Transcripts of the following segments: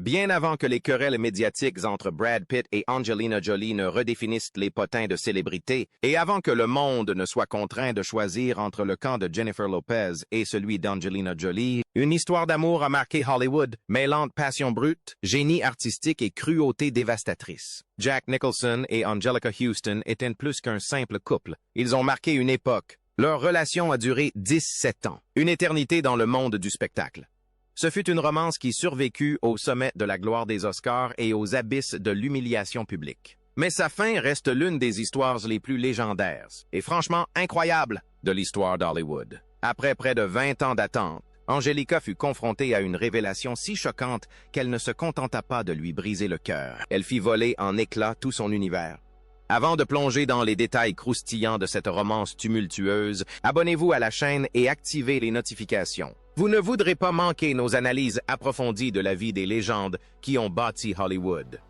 Bien avant que les querelles médiatiques entre Brad Pitt et Angelina Jolie ne redéfinissent les potins de célébrité, et avant que le monde ne soit contraint de choisir entre le camp de Jennifer Lopez et celui d'Angelina Jolie, une histoire d'amour a marqué Hollywood, mêlant passion brute, génie artistique et cruauté dévastatrice. Jack Nicholson et Anjelica Huston étaient plus qu'un simple couple. Ils ont marqué une époque. Leur relation a duré 17 ans, une éternité dans le monde du spectacle. Ce fut une romance qui survécut au sommet de la gloire des Oscars et aux abysses de l'humiliation publique. Mais sa fin reste l'une des histoires les plus légendaires, et franchement incroyables, de l'histoire d'Hollywood. Après près de 20 ans d'attente, Angelika fut confrontée à une révélation si choquante qu'elle ne se contenta pas de lui briser le cœur. Elle fit voler en éclats tout son univers. Avant de plonger dans les détails croustillants de cette romance tumultueuse, abonnez-vous à la chaîne et activez les notifications. Vous ne voudrez pas manquer nos analyses approfondies de la vie des légendes qui ont bâti Hollywood.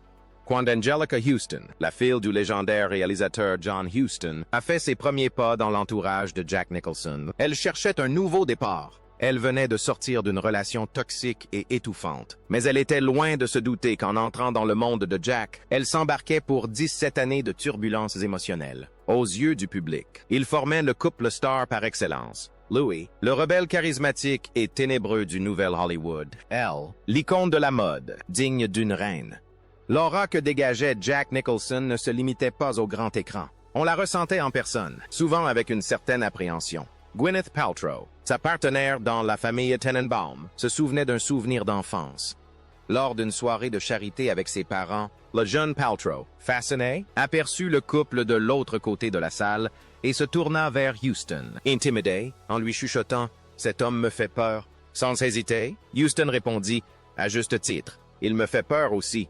Quand Anjelica Huston, la fille du légendaire réalisateur John Huston, a fait ses premiers pas dans l'entourage de Jack Nicholson, elle cherchait un nouveau départ. Elle venait de sortir d'une relation toxique et étouffante. Mais elle était loin de se douter qu'en entrant dans le monde de Jack, elle s'embarquait pour 17 années de turbulences émotionnelles. Aux yeux du public, ils formaient le couple star par excellence. Louis, le rebelle charismatique et ténébreux du nouvel Hollywood. Elle, l'icône de la mode, digne d'une reine. L'aura que dégageait Jack Nicholson ne se limitait pas au grand écran. On la ressentait en personne, souvent avec une certaine appréhension. Gwyneth Paltrow, sa partenaire dans la famille Tenenbaum, se souvenait d'un souvenir d'enfance. Lors d'une soirée de charité avec ses parents, le jeune Paltrow, fasciné, aperçut le couple de l'autre côté de la salle et se tourna vers Huston, intimidé, en lui chuchotant « Cet homme me fait peur ». Sans hésiter, Huston répondit « À juste titre, il me fait peur aussi ».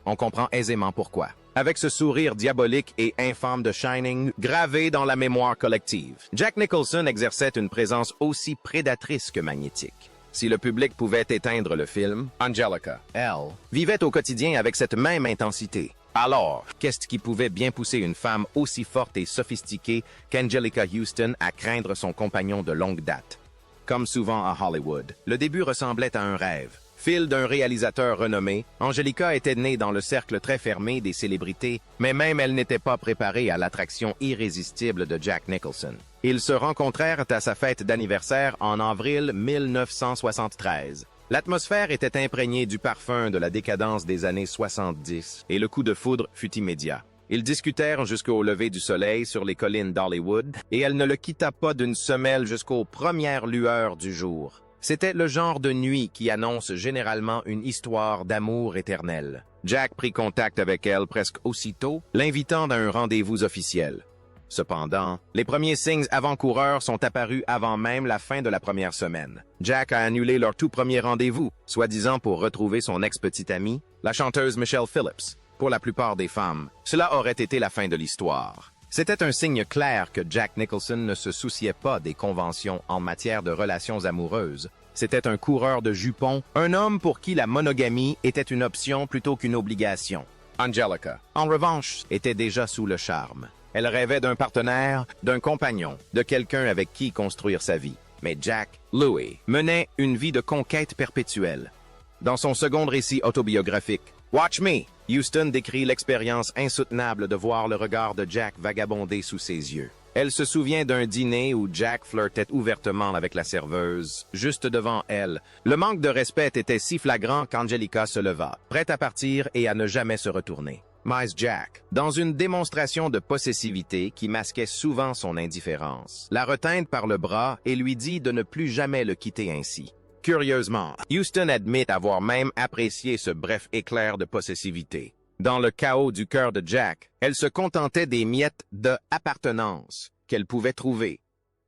On comprend aisément pourquoi. Avec ce sourire diabolique et infâme de Shining gravé dans la mémoire collective, Jack Nicholson exerçait une présence aussi prédatrice que magnétique. Si le public pouvait éteindre le film, Angelika, elle, vivait au quotidien avec cette même intensité. Alors, qu'est-ce qui pouvait bien pousser une femme aussi forte et sophistiquée qu'Anjelica Huston à craindre son compagnon de longue date? Comme souvent à Hollywood, le début ressemblait à un rêve. Fille d'un réalisateur renommé, Angelika était née dans le cercle très fermé des célébrités, mais même elle n'était pas préparée à l'attraction irrésistible de Jack Nicholson. Ils se rencontrèrent à sa fête d'anniversaire en avril 1973. L'atmosphère était imprégnée du parfum de la décadence des années 70, et le coup de foudre fut immédiat. Ils discutèrent jusqu'au lever du soleil sur les collines d'Hollywood, et elle ne le quitta pas d'une semelle jusqu'aux premières lueurs du jour. C'était le genre de nuit qui annonce généralement une histoire d'amour éternel. Jack prit contact avec elle presque aussitôt, l'invitant à un rendez-vous officiel. Cependant, les premiers signes avant-coureurs sont apparus avant même la fin de la première semaine. Jack a annulé leur tout premier rendez-vous, soi-disant pour retrouver son ex-petite amie, la chanteuse Michelle Phillips. Pour la plupart des femmes, cela aurait été la fin de l'histoire. C'était un signe clair que Jack Nicholson ne se souciait pas des conventions en matière de relations amoureuses. C'était un coureur de jupons, un homme pour qui la monogamie était une option plutôt qu'une obligation. Angelika, en revanche, était déjà sous le charme. Elle rêvait d'un partenaire, d'un compagnon, de quelqu'un avec qui construire sa vie. Mais Jack, Louis, menait une vie de conquête perpétuelle. Dans son second récit autobiographique, Watch Me, Huston décrit l'expérience insoutenable de voir le regard de Jack vagabonder sous ses yeux. Elle se souvient d'un dîner où Jack flirtait ouvertement avec la serveuse, juste devant elle. Le manque de respect était si flagrant qu'Angelika se leva, prête à partir et à ne jamais se retourner. Mais Jack, dans une démonstration de possessivité qui masquait souvent son indifférence, la retint par le bras et lui dit de ne plus jamais le quitter ainsi. Curieusement, Huston admet avoir même apprécié ce bref éclair de possessivité. Dans le chaos du cœur de Jack, elle se contentait des miettes d'appartenance qu'elle pouvait trouver.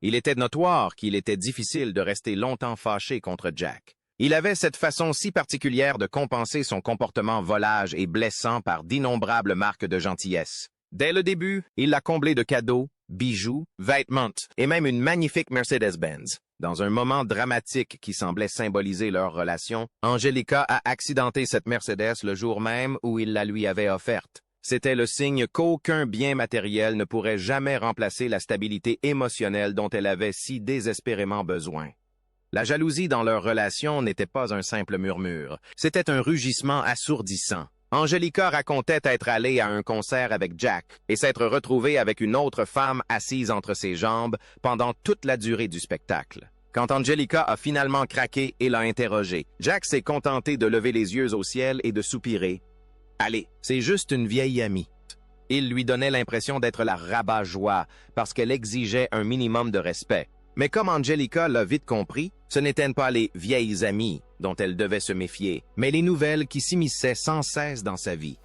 Il était notoire qu'il était difficile de rester longtemps fâché contre Jack. Il avait cette façon si particulière de compenser son comportement volage et blessant par d'innombrables marques de gentillesse. Dès le début, il l'a comblé de cadeaux, bijoux, vêtements et même une magnifique Mercedes-Benz. Dans un moment dramatique qui semblait symboliser leur relation, Angelika a accidenté cette Mercedes le jour même où il la lui avait offerte. C'était le signe qu'aucun bien matériel ne pourrait jamais remplacer la stabilité émotionnelle dont elle avait si désespérément besoin. La jalousie dans leur relation n'était pas un simple murmure, c'était un rugissement assourdissant. Angelica racontait être allée à un concert avec Jack et s'être retrouvée avec une autre femme assise entre ses jambes pendant toute la durée du spectacle. Quand Angelica a finalement craqué et l'a interrogé, Jack s'est contenté de lever les yeux au ciel et de soupirer. « Allez, c'est juste une vieille amie. » Il lui donnait l'impression d'être la rabat-joie parce qu'elle exigeait un minimum de respect. Mais comme Angelica l'a vite compris, ce n'étaient pas les vieilles amies dont elle devait se méfier, mais les nouvelles qui s'immisçaient sans cesse dans sa vie.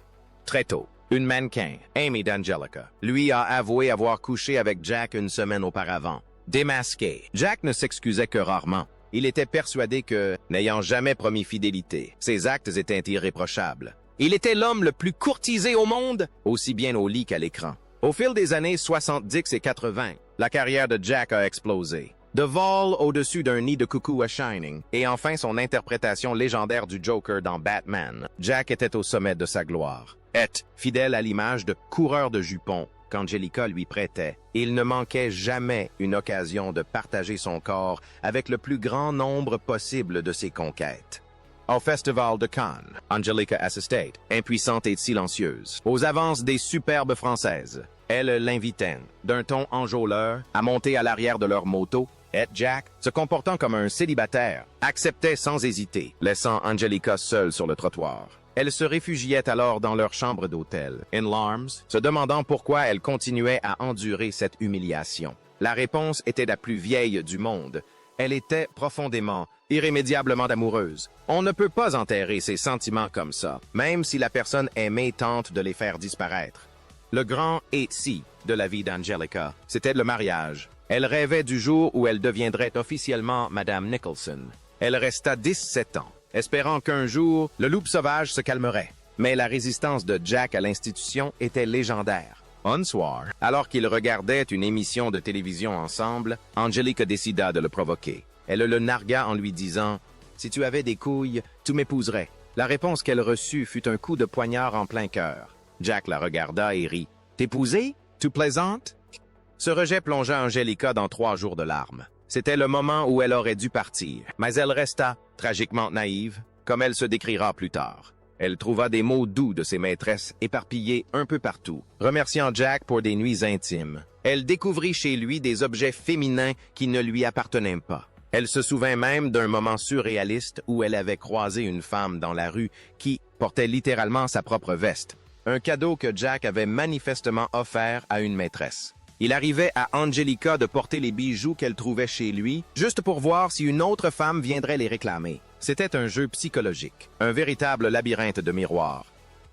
Très tôt, une mannequin, Amy d'Angelica, lui a avoué avoir couché avec Jack une semaine auparavant. Démasqué, Jack ne s'excusait que rarement. Il était persuadé que, n'ayant jamais promis fidélité, ses actes étaient irréprochables. Il était l'homme le plus courtisé au monde, aussi bien au lit qu'à l'écran. Au fil des années 70 et 80, la carrière de Jack a explosé. De vol au-dessus d'un nid de coucou à Shining, et enfin son interprétation légendaire du Joker dans Batman, Jack était au sommet de sa gloire. Fidèle à l'image de coureur de jupons qu'Angelica lui prêtait, il ne manquait jamais une occasion de partager son corps avec le plus grand nombre possible de ses conquêtes. Au Festival de Cannes, Angelica assistait, impuissante et silencieuse, aux avances des superbes Françaises. Elle l'invitait, d'un ton enjôleur, à monter à l'arrière de leur moto, et Jack, se comportant comme un célibataire, acceptait sans hésiter, laissant Angelica seule sur le trottoir. Elle se réfugiait alors dans leur chambre d'hôtel, in larmes, se demandant pourquoi elle continuait à endurer cette humiliation. La réponse était la plus vieille du monde. Elle était profondément, irrémédiablement amoureuse. On ne peut pas enterrer ses sentiments comme ça, même si la personne aimée tente de les faire disparaître. Le grand « et si » de la vie d'Angelica, c'était le mariage. Elle rêvait du jour où elle deviendrait officiellement Madame Nicholson. Elle resta 17 ans, espérant qu'un jour, le loup sauvage se calmerait. Mais la résistance de Jack à l'institution était légendaire. Un soir, alors qu'ils regardaient une émission de télévision ensemble, Angelica décida de le provoquer. Elle le nargua en lui disant « Si tu avais des couilles, tu m'épouserais. » La réponse qu'elle reçut fut un coup de poignard en plein cœur. Jack la regarda et rit. « T'épouser? Tu plaisantes? » Ce rejet plongea Angelica dans 3 jours de larmes. C'était le moment où elle aurait dû partir, mais elle resta, tragiquement naïve, comme elle se décrira plus tard. Elle trouva des mots doux de ses maîtresses éparpillés un peu partout, remerciant Jack pour des nuits intimes. Elle découvrit chez lui des objets féminins qui ne lui appartenaient pas. Elle se souvint même d'un moment surréaliste où elle avait croisé une femme dans la rue qui portait littéralement sa propre veste. Un cadeau que Jack avait manifestement offert à une maîtresse. Il arrivait à Angelica de porter les bijoux qu'elle trouvait chez lui, juste pour voir si une autre femme viendrait les réclamer. C'était un jeu psychologique, un véritable labyrinthe de miroirs.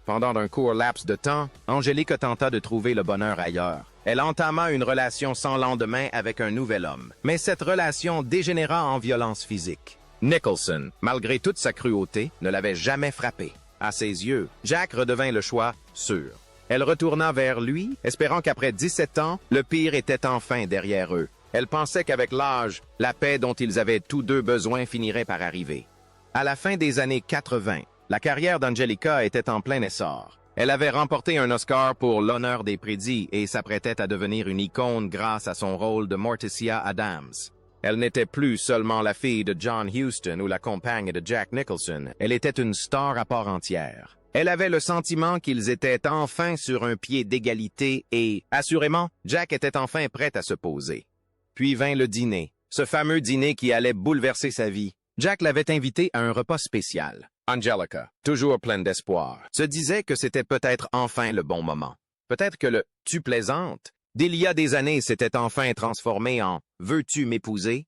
Pendant un court laps de temps, Angelica tenta de trouver le bonheur ailleurs. Elle entama une relation sans lendemain avec un nouvel homme, mais cette relation dégénéra en violence physique. Nicholson, malgré toute sa cruauté, ne l'avait jamais frappée. À ses yeux, Jack redevint le choix sûr. Elle retourna vers lui, espérant qu'après 17 ans, le pire était enfin derrière eux. Elle pensait qu'avec l'âge, la paix dont ils avaient tous deux besoin finirait par arriver. À la fin des années 80, la carrière d'Angelica était en plein essor. Elle avait remporté un Oscar pour L'honneur des prédits et s'apprêtait à devenir une icône grâce à son rôle de Morticia Adams. Elle n'était plus seulement la fille de John Huston ou la compagne de Jack Nicholson, elle était une star à part entière. Elle avait le sentiment qu'ils étaient enfin sur un pied d'égalité et, assurément, Jack était enfin prêt à se poser. Puis vint le dîner, ce fameux dîner qui allait bouleverser sa vie. Jack l'avait invitée à un repas spécial. Angelica, toujours pleine d'espoir, se disait que c'était peut-être enfin le bon moment. Peut-être que le « tu plaisantes » d'il y a des années s'était enfin transformé en « veux-tu m'épouser »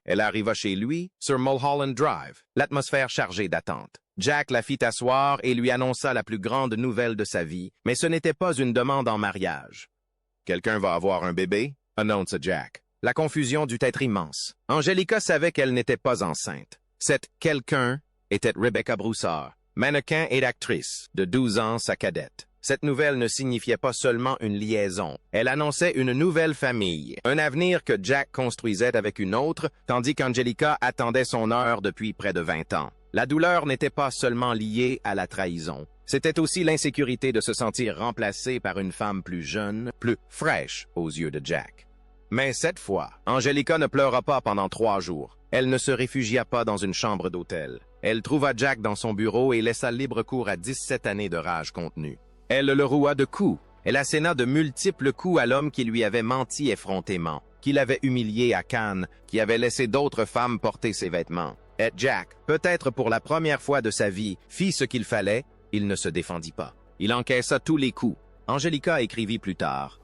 Elle arriva chez lui, sur Mulholland Drive, l'atmosphère chargée d'attente. Jack la fit asseoir et lui annonça la plus grande nouvelle de sa vie, mais ce n'était pas une demande en mariage. « Quelqu'un va avoir un bébé » annonça Jack. La confusion dut être immense. Angelica savait qu'elle n'était pas enceinte. Cette « quelqu'un » était Rebecca Broussard, mannequin et actrice, de 12 ans sa cadette. Cette nouvelle ne signifiait pas seulement une liaison. Elle annonçait une nouvelle famille, un avenir que Jack construisait avec une autre, tandis qu'Angelica attendait son heure depuis près de 20 ans. La douleur n'était pas seulement liée à la trahison. C'était aussi l'insécurité de se sentir remplacé par une femme plus jeune, plus fraîche aux yeux de Jack. Mais cette fois, Angelica ne pleura pas pendant 3 jours. Elle ne se réfugia pas dans une chambre d'hôtel. Elle trouva Jack dans son bureau et laissa libre cours à 17 années de rage contenue. Elle le roua de coups. Elle asséna de multiples coups à l'homme qui lui avait menti effrontément, qui l'avait humilié à Cannes, qui avait laissé d'autres femmes porter ses vêtements. Et Jack, peut-être pour la première fois de sa vie, fit ce qu'il fallait, il ne se défendit pas. Il encaissa tous les coups. Angelica écrivit plus tard.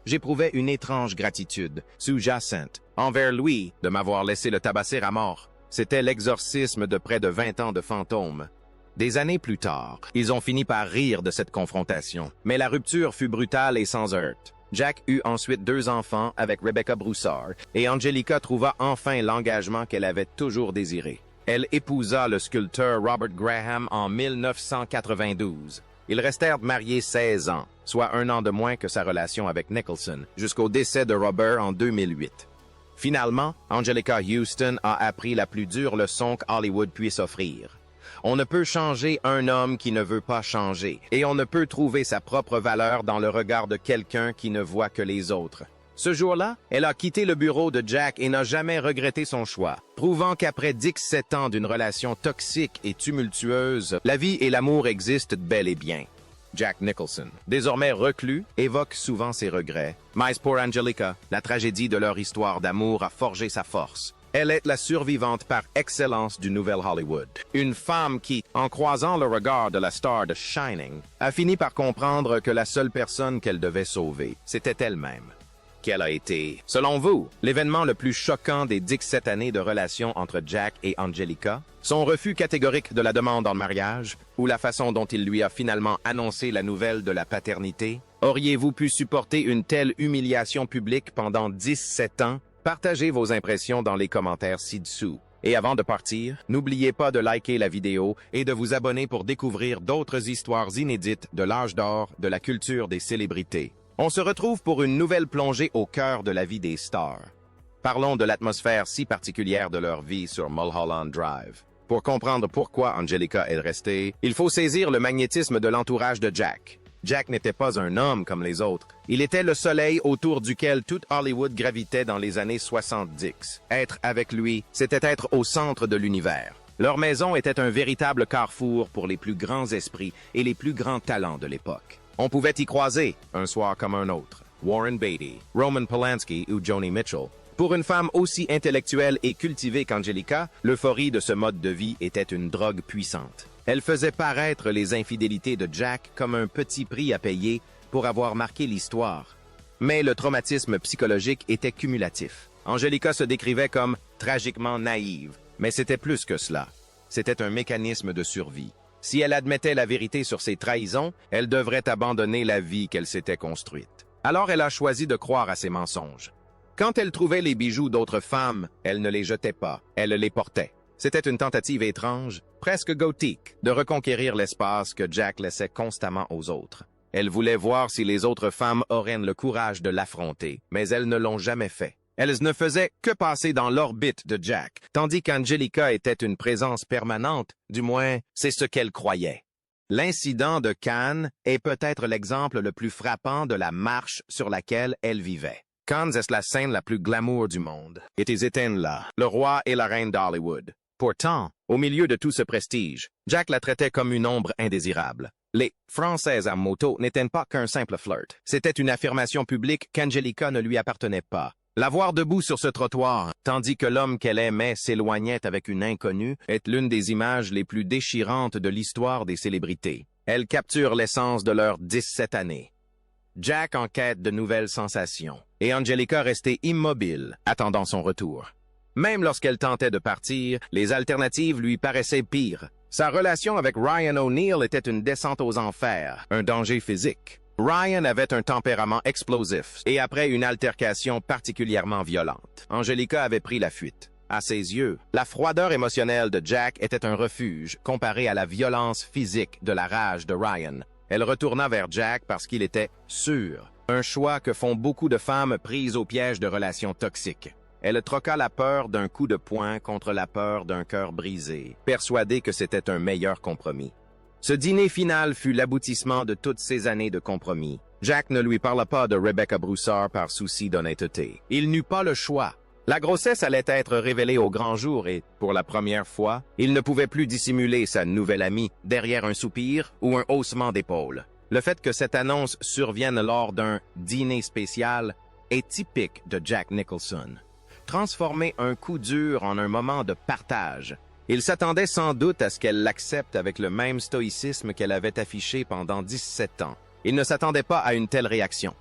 « J'éprouvais une étrange gratitude, sous-jacente, envers lui de m'avoir laissé le tabasser à mort. C'était l'exorcisme de près de 20 ans de fantômes. » Des années plus tard, ils ont fini par rire de cette confrontation, mais la rupture fut brutale et sans heurts. Jack eut ensuite 2 enfants avec Rebecca Broussard, et Angelica trouva enfin l'engagement qu'elle avait toujours désiré. Elle épousa le sculpteur Robert Graham en 1992. Ils restèrent mariés 16 ans, soit 1 an de moins que sa relation avec Nicholson, jusqu'au décès de Robert en 2008. Finalement, Angelica Houston a appris la plus dure leçon qu'Hollywood puisse offrir. On ne peut changer un homme qui ne veut pas changer, et on ne peut trouver sa propre valeur dans le regard de quelqu'un qui ne voit que les autres. Ce jour-là, elle a quitté le bureau de Jack et n'a jamais regretté son choix, prouvant qu'après 17 ans d'une relation toxique et tumultueuse, la vie et l'amour existent bel et bien. Jack Nicholson, désormais reclus, évoque souvent ses regrets. Mais pour Angelica, la tragédie de leur histoire d'amour a forgé sa force. Elle est la survivante par excellence du nouvel Hollywood. Une femme qui, en croisant le regard de la star de Shining, a fini par comprendre que la seule personne qu'elle devait sauver, c'était elle-même. Quel a été, selon vous, l'événement le plus choquant des 17 années de relation entre Jack et Angelica? Son refus catégorique de la demande en mariage, ou la façon dont il lui a finalement annoncé la nouvelle de la paternité? Auriez-vous pu supporter une telle humiliation publique pendant 17 ans? Partagez vos impressions dans les commentaires ci-dessous. Et avant de partir, n'oubliez pas de liker la vidéo et de vous abonner pour découvrir d'autres histoires inédites de l'âge d'or de la culture des célébrités. On se retrouve pour une nouvelle plongée au cœur de la vie des stars. Parlons de l'atmosphère si particulière de leur vie sur Mulholland Drive. Pour comprendre pourquoi Angelica est restée, il faut saisir le magnétisme de l'entourage de Jack. Jack n'était pas un homme comme les autres. Il était le soleil autour duquel tout Hollywood gravitait dans les années 70. Être avec lui, c'était être au centre de l'univers. Leur maison était un véritable carrefour pour les plus grands esprits et les plus grands talents de l'époque. On pouvait y croiser, un soir comme un autre, Warren Beatty, Roman Polanski ou Joni Mitchell. Pour une femme aussi intellectuelle et cultivée qu'Angelica, l'euphorie de ce mode de vie était une drogue puissante. Elle faisait paraître les infidélités de Jack comme un petit prix à payer pour avoir marqué l'histoire. Mais le traumatisme psychologique était cumulatif. Angelica se décrivait comme tragiquement naïve, mais c'était plus que cela. C'était un mécanisme de survie. Si elle admettait la vérité sur ses trahisons, elle devrait abandonner la vie qu'elle s'était construite. Alors elle a choisi de croire à ses mensonges. Quand elle trouvait les bijoux d'autres femmes, elle ne les jetait pas, elle les portait. C'était une tentative étrange, presque gothique, de reconquérir l'espace que Jack laissait constamment aux autres. Elle voulait voir si les autres femmes auraient le courage de l'affronter, mais elles ne l'ont jamais fait. Elles ne faisaient que passer dans l'orbite de Jack, tandis qu'Angelica était une présence permanente, du moins, c'est ce qu'elle croyait. L'incident de Cannes est peut-être l'exemple le plus frappant de la marche sur laquelle elle vivait. Cannes est la scène la plus glamour du monde. Et ils étaient là, le roi et la reine d'Hollywood. Pourtant, au milieu de tout ce prestige, Jack la traitait comme une ombre indésirable. Les « Françaises à moto » n'étaient pas qu'un simple flirt. C'était une affirmation publique qu'Angelica ne lui appartenait pas. La voir debout sur ce trottoir, tandis que l'homme qu'elle aimait s'éloignait avec une inconnue, est l'une des images les plus déchirantes de l'histoire des célébrités. Elle capture l'essence de leurs 17 années. Jack en quête de nouvelles sensations, et Angelica restait immobile, attendant son retour. Même lorsqu'elle tentait de partir, les alternatives lui paraissaient pires. Sa relation avec Ryan O'Neal était une descente aux enfers, un danger physique. Ryan avait un tempérament explosif, et après une altercation particulièrement violente, Angelica avait pris la fuite. À ses yeux, la froideur émotionnelle de Jack était un refuge comparé à la violence physique de la rage de Ryan. Elle retourna vers Jack parce qu'il était sûr, un choix que font beaucoup de femmes prises au piège de relations toxiques. Elle troqua la peur d'un coup de poing contre la peur d'un cœur brisé, persuadée que c'était un meilleur compromis. Ce dîner final fut l'aboutissement de toutes ces années de compromis. Jack ne lui parla pas de Rebecca Broussard par souci d'honnêteté. Il n'eut pas le choix. La grossesse allait être révélée au grand jour et, pour la première fois, il ne pouvait plus dissimuler sa nouvelle amie derrière un soupir ou un haussement d'épaule. Le fait que cette annonce survienne lors d'un dîner spécial est typique de Jack Nicholson. Transformer un coup dur en un moment de partage. Il s'attendait sans doute à ce qu'elle l'accepte avec le même stoïcisme qu'elle avait affiché pendant 17 ans. Il ne s'attendait pas à une telle réaction.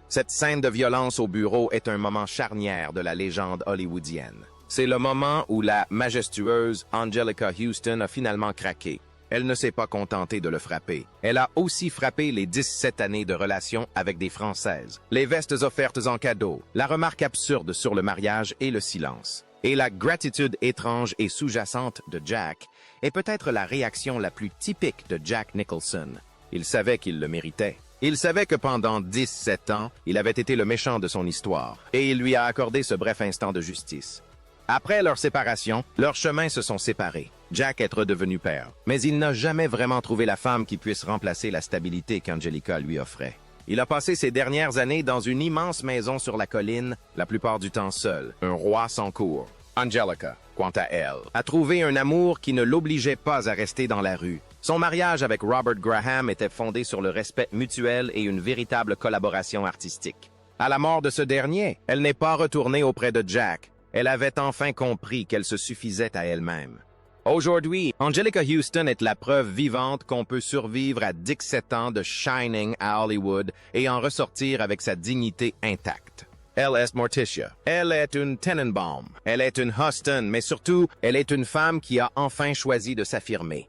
Cette scène de violence au bureau est un moment charnière de la légende hollywoodienne. C'est le moment où la majestueuse Anjelica Huston a finalement craqué. Elle ne s'est pas contentée de le frapper. Elle a aussi frappé les 17 années de relation avec des Françaises, les vestes offertes en cadeau, la remarque absurde sur le mariage et le silence. Et la gratitude étrange et sous-jacente de Jack est peut-être la réaction la plus typique de Jack Nicholson. Il savait qu'il le méritait. Il savait que pendant 17 ans, il avait été le méchant de son histoire, et il lui a accordé ce bref instant de justice. Après leur séparation, leurs chemins se sont séparés. Jack est redevenu père, mais il n'a jamais vraiment trouvé la femme qui puisse remplacer la stabilité qu'Angelica lui offrait. Il a passé ses dernières années dans une immense maison sur la colline, la plupart du temps seul, un roi sans cour. Angelica, quant à elle, a trouvé un amour qui ne l'obligeait pas à rester dans la rue. Son mariage avec Robert Graham était fondé sur le respect mutuel et une véritable collaboration artistique. À la mort de ce dernier, elle n'est pas retournée auprès de Jack. Elle avait enfin compris qu'elle se suffisait à elle-même. Aujourd'hui, Anjelica Huston est la preuve vivante qu'on peut survivre à 17 ans de Shining à Hollywood et en ressortir avec sa dignité intacte. Elle est Morticia. Elle est une Tenenbaum. Elle est une Huston, mais surtout, elle est une femme qui a enfin choisi de s'affirmer.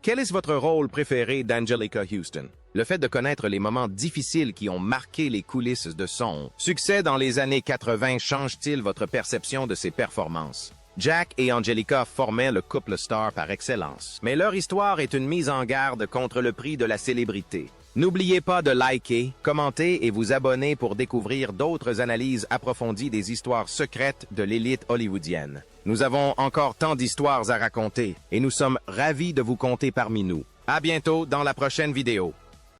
Quel est votre rôle préféré d'Anjelica Huston? Le fait de connaître les moments difficiles qui ont marqué les coulisses de son succès dans les années 80 change-t-il votre perception de ses performances? Jack et Angelica formaient le couple star par excellence, mais leur histoire est une mise en garde contre le prix de la célébrité. N'oubliez pas de liker, commenter et vous abonner pour découvrir d'autres analyses approfondies des histoires secrètes de l'élite hollywoodienne. Nous avons encore tant d'histoires à raconter et nous sommes ravis de vous compter parmi nous. À bientôt dans la prochaine vidéo.